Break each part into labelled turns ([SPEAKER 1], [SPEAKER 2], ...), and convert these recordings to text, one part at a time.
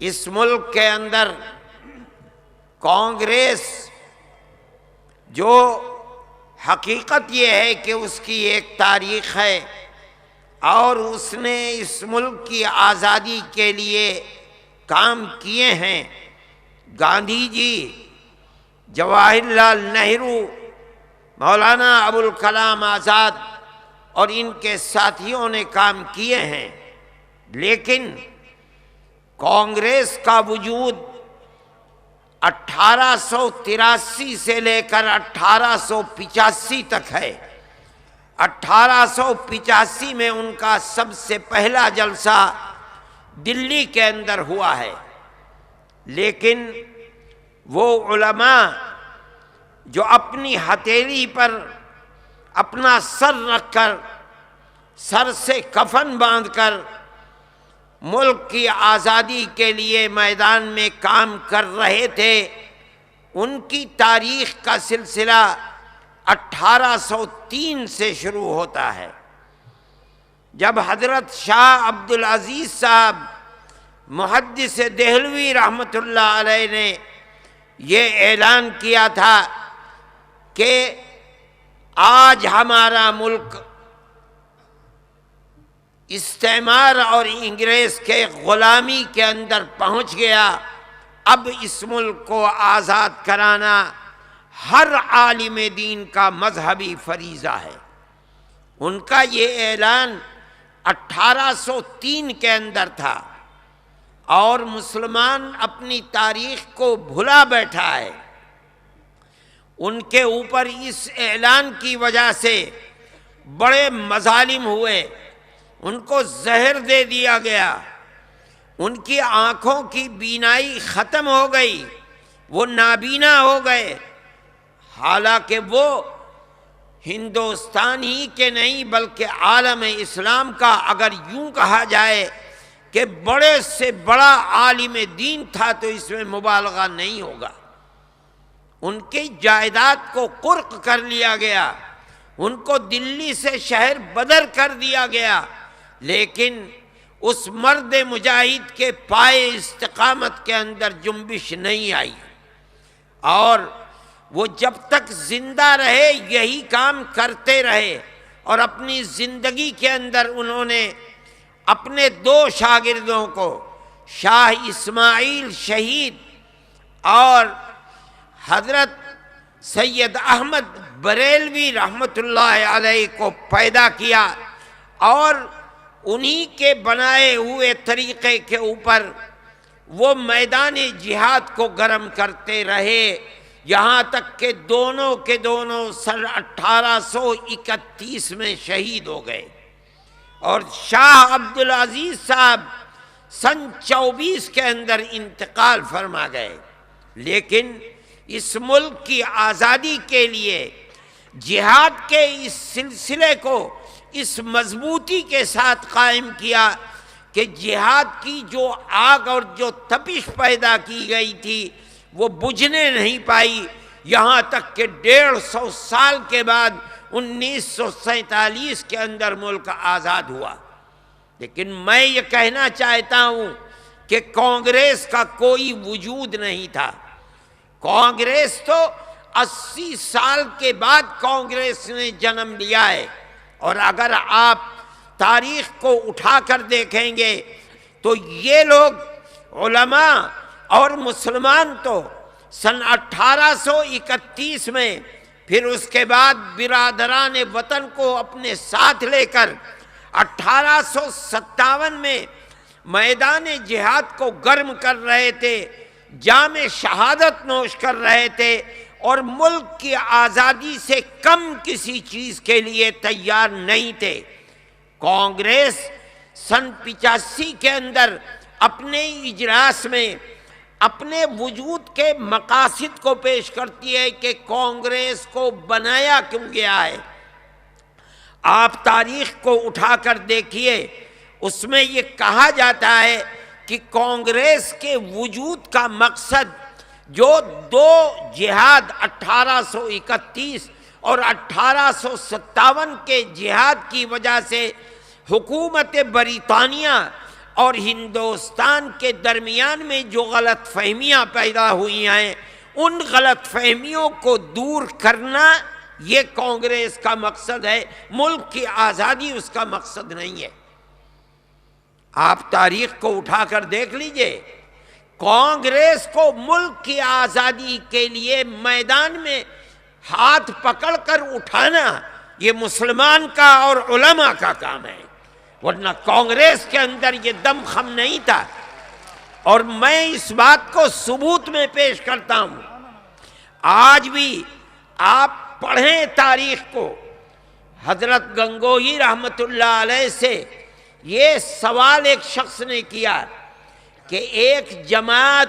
[SPEAKER 1] اس ملک کے اندر کانگریس جو حقیقت یہ ہے کہ اس کی ایک تاریخ ہے اور اس نے اس ملک کی آزادی کے لیے کام کیے ہیں۔ گاندھی جی، جواہر لال نہرو، مولانا ابوالکلام آزاد اور ان کے ساتھیوں نے کام کیے ہیں، لیکن کانگریس کا وجود 1883 سے لے کر 1885 تک ہے۔ 1885 میں ان کا سب سے پہلا جلسہ دلی کے اندر ہوا ہے، لیکن وہ علماء جو اپنی ہتھیلی پر اپنا سر رکھ کر، سر سے کفن باندھ کر ملک کی آزادی کے لیے میدان میں کام کر رہے تھے، ان کی تاریخ کا سلسلہ 1803 سے شروع ہوتا ہے، جب حضرت شاہ عبدالعزیز صاحب محدث دہلوی رحمۃ اللہ علیہ نے یہ اعلان کیا تھا کہ آج ہمارا ملک استعمار اور انگریز کے غلامی کے اندر پہنچ گیا، اب اس ملک کو آزاد کرانا ہر عالم دین کا مذہبی فریضہ ہے۔ ان کا یہ اعلان 1803 کے اندر تھا، اور مسلمان اپنی تاریخ کو بھلا بیٹھا ہے۔ ان کے اوپر اس اعلان کی وجہ سے بڑے مظالم ہوئے، ان کو زہر دے دیا گیا، ان کی آنکھوں کی بینائی ختم ہو گئی، وہ نابینا ہو گئے، حالانکہ وہ ہندوستان ہی کے نہیں بلکہ عالم اسلام کا اگر یوں کہا جائے کہ بڑے سے بڑا عالم دین تھا تو اس میں مبالغہ نہیں ہوگا۔ ان کی جائیداد کو قرق کر لیا گیا، ان کو دلی سے شہر بدر کر دیا گیا، لیکن اس مرد مجاہد کے پائے استقامت کے اندر جنبش نہیں آئی، اور وہ جب تک زندہ رہے یہی کام کرتے رہے، اور اپنی زندگی کے اندر انہوں نے اپنے 2 شاگردوں کو، شاہ اسماعیل شہید اور حضرت سید احمد بریلوی رحمۃ اللہ علیہ کو پیدا کیا، اور انہی کے بنائے ہوئے طریقے کے اوپر وہ میدان جہاد کو گرم کرتے رہے، یہاں تک کہ دونوں کے دونوں سن 1831 میں شہید ہو گئے، اور شاہ عبدالعزیز صاحب سن 24 کے اندر انتقال فرما گئے۔ لیکن اس ملک کی آزادی کے لیے جہاد کے اس سلسلے کو اس مضبوطی کے ساتھ قائم کیا کہ جہاد کی جو آگ اور جو تپش پیدا کی گئی تھی وہ بجھنے نہیں پائی، یہاں تک کہ 150 سال کے بعد 1947 کے اندر ملک آزاد ہوا۔ لیکن میں یہ کہنا چاہتا ہوں کہ کانگریس کا کوئی وجود نہیں تھا۔ کانگریس تو 80 سال کے بعد کانگریس نے جنم لیا ہے، اور اگر آپ تاریخ کو اٹھا کر دیکھیں گے تو یہ لوگ علماء اور مسلمان تو سن 1831 میں، پھر اس کے بعد برادران وطن کو اپنے ساتھ لے کر 1857 میں میدان جہاد کو گرم کر رہے تھے، جام شہادت نوش کر رہے تھے، اور ملک کی آزادی سے کم کسی چیز کے لیے تیار نہیں تھے۔ کانگریس سن 85 کے اندر اپنے اجلاس میں اپنے وجود کے مقاصد کو پیش کرتی ہے کہ کانگریس کو بنایا کیوں گیا ہے۔ آپ تاریخ کو اٹھا کر دیکھیے، اس میں یہ کہا جاتا ہے کہ کانگریس کے وجود کا مقصد جو 2 جہاد 1831 اور 1857 کے جہاد کی وجہ سے حکومت برطانیہ اور ہندوستان کے درمیان میں جو غلط فہمیاں پیدا ہوئی ہیں ان غلط فہمیوں کو دور کرنا یہ کانگریس کا مقصد ہے، ملک کی آزادی اس کا مقصد نہیں ہے۔ آپ تاریخ کو اٹھا کر دیکھ لیجئے، کانگریس کو ملک کی آزادی کے لیے میدان میں ہاتھ پکڑ کر اٹھانا یہ مسلمان کا اور علماء کا کام ہے، ورنہ کانگریس کے اندر یہ دم خم نہیں تھا۔ اور میں اس بات کو ثبوت میں پیش کرتا ہوں، آج بھی آپ پڑھیں تاریخ کو، حضرت گنگوہی رحمت اللہ علیہ سے یہ سوال ایک شخص نے کیا کہ ایک جماعت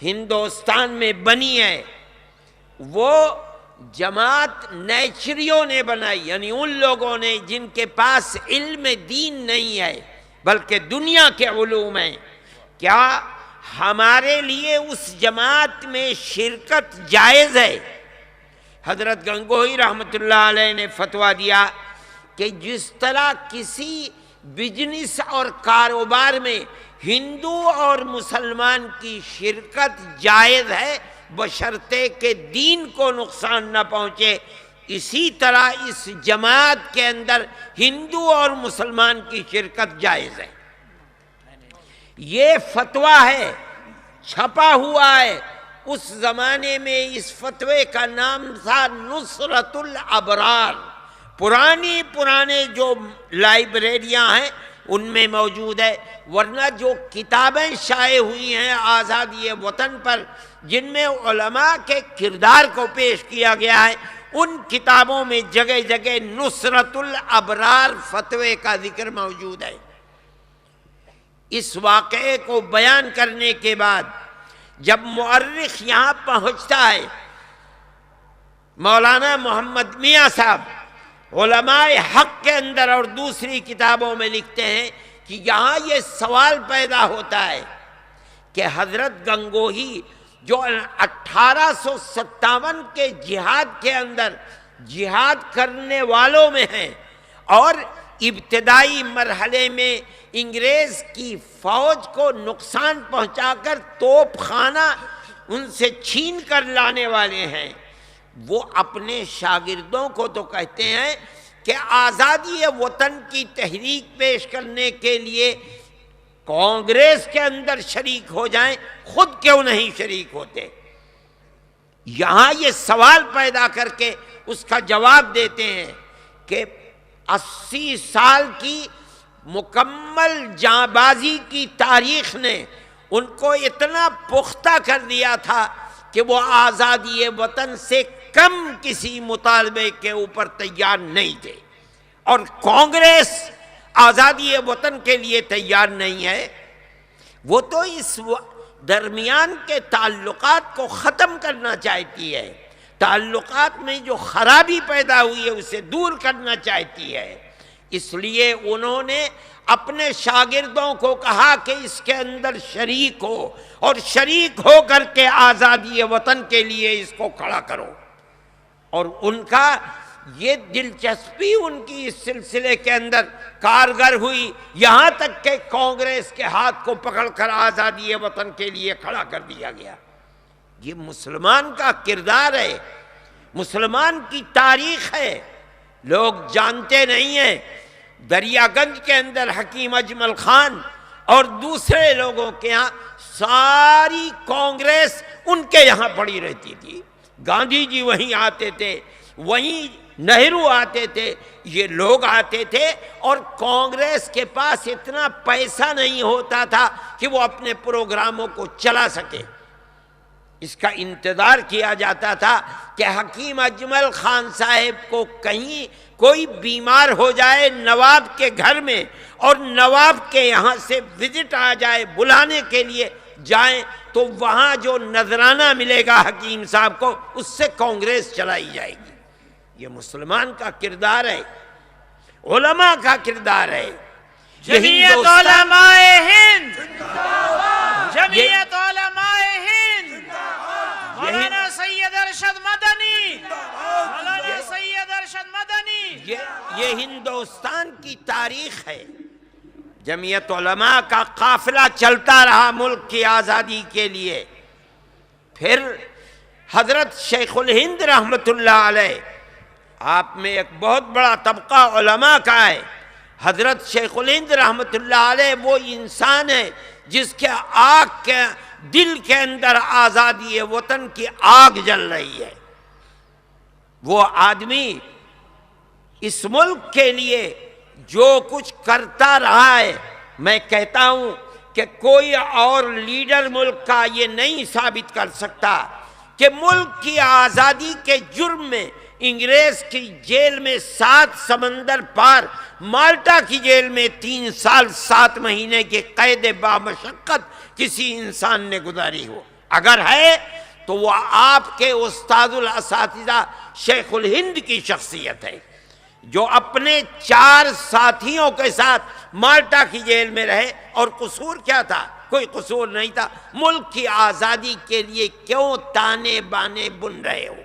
[SPEAKER 1] ہندوستان میں بنی ہے، وہ جماعت نیچریوں نے بنائی، یعنی ان لوگوں نے جن کے پاس علم دین نہیں ہے بلکہ دنیا کے علوم ہیں، کیا ہمارے لیے اس جماعت میں شرکت جائز ہے؟ حضرت گنگوہی رحمت اللہ علیہ نے فتویٰ دیا کہ جس طرح کسی بزنس اور کاروبار میں ہندو اور مسلمان کی شرکت جائز ہے بشرطے کہ دین کو نقصان نہ پہنچے، اسی طرح اس جماعت کے اندر ہندو اور مسلمان کی شرکت جائز ہے۔ یہ فتویٰ ہے، چھپا ہوا ہے۔ اس زمانے میں اس فتوے کا نام تھا نصرت الابرار۔ پرانے جو لائبریریاں ہیں ان میں موجود ہے، ورنہ جو کتابیں شائع ہوئی ہیں آزادی وطن پر جن میں علماء کے کردار کو پیش کیا گیا ہے، ان کتابوں میں جگہ جگہ نصرت الابرار فتوے کا ذکر موجود ہے۔ اس واقعے کو بیان کرنے کے بعد جب مورخ یہاں پہنچتا ہے، مولانا محمد میاں صاحب علماء حق کے اندر اور دوسری کتابوں میں لکھتے ہیں کہ یہاں یہ سوال پیدا ہوتا ہے کہ حضرت گنگوہی جو 1857 کے جہاد کے اندر جہاد کرنے والوں میں ہیں اور ابتدائی مرحلے میں انگریز کی فوج کو نقصان پہنچا کر توپ خانہ ان سے چھین کر لانے والے ہیں، وہ اپنے شاگردوں کو تو کہتے ہیں کہ آزادی وطن کی تحریک پیش کرنے کے لیے کانگریس کے اندر شریک ہو جائیں، خود کیوں نہیں شریک ہوتے؟ یہاں یہ سوال پیدا کر کے اس کا جواب دیتے ہیں کہ 80 سال کی مکمل جاں بازی کی تاریخ نے ان کو اتنا پختہ کر دیا تھا کہ وہ آزادی وطن سے کم کسی مطالبے کے اوپر تیار نہیں تھے، اور کانگریس آزادی وطن کے لیے تیار نہیں ہے۔ وہ تو اس درمیان کے تعلقات کو ختم کرنا چاہتی ہے، تعلقات میں جو خرابی پیدا ہوئی ہے اسے دور کرنا چاہتی ہے۔ اس لیے انہوں نے اپنے شاگردوں کو کہا کہ اس کے اندر شریک ہو، اور شریک ہو کر کے آزادی وطن کے لیے اس کو کھڑا کرو۔ اور ان کا یہ دلچسپی ان کی اس سلسلے کے اندر کارگر ہوئی، یہاں تک کہ کانگریس کے ہاتھ کو پکڑ کر آزادی وطن کے لیے کھڑا کر دیا گیا۔ یہ مسلمان کا کردار ہے، مسلمان کی تاریخ ہے، لوگ جانتے نہیں ہیں۔ دریا گنج کے اندر حکیم اجمل خان اور دوسرے لوگوں کے یہاں ساری کانگریس ان کے یہاں پڑی رہتی تھی، گاندھی جی وہیں آتے تھے، وہیں نہرو آتے تھے، یہ لوگ آتے تھے، اور کانگریس کے پاس اتنا پیسہ نہیں ہوتا تھا کہ وہ اپنے پروگراموں کو چلا سکے۔ اس کا انتظار کیا جاتا تھا کہ حکیم اجمل خان صاحب کو کہیں کوئی بیمار ہو جائے نواب کے گھر میں، اور نواب کے یہاں سے وزٹ آ جائے، بلانے کے لیے جائیں، تو وہاں جو نذرانہ ملے گا حکیم صاحب کو اس سے کانگریس چلائی جائے گی۔ یہ مسلمان کا کردار ہے، علماء کا کردار ہے۔
[SPEAKER 2] جمعیت علماء ہند، جمعیت علماء ہند، مولانا سید ارشد مدنی، مولانا سید ارشد مدنی۔
[SPEAKER 1] یہ ہندوستان کی تاریخ ہے۔ جمعیت علماء کا قافلہ چلتا رہا ملک کی آزادی کے لیے. پھر حضرت شیخ الہند رحمۃ اللہ علیہ، آپ میں ایک بہت بڑا طبقہ علماء کا ہے. حضرت شیخ الہند رحمۃ اللہ علیہ وہ انسان ہے جس کے آگ کے دل کے اندر آزادی وطن کی آگ جل رہی ہے. وہ آدمی اس ملک کے لیے جو کچھ کرتا رہا ہے، میں کہتا ہوں کہ کوئی اور لیڈر ملک کا یہ نہیں ثابت کر سکتا کہ ملک کی آزادی کے جرم میں انگریز کی جیل میں 7 سمندر پار، مالٹا کی جیل میں 3 سال 7 مہینے کی قید بامشقت کسی انسان نے گزاری ہو. اگر ہے تو وہ آپ کے استاد الاساتذہ شیخ الہند کی شخصیت ہے، جو اپنے 4 ساتھیوں کے ساتھ مالٹا کی جیل میں رہے. اور قصور کیا تھا؟ کوئی قصور نہیں تھا. ملک کی آزادی کے لیے کیوں تانے بانے بن رہے ہو؟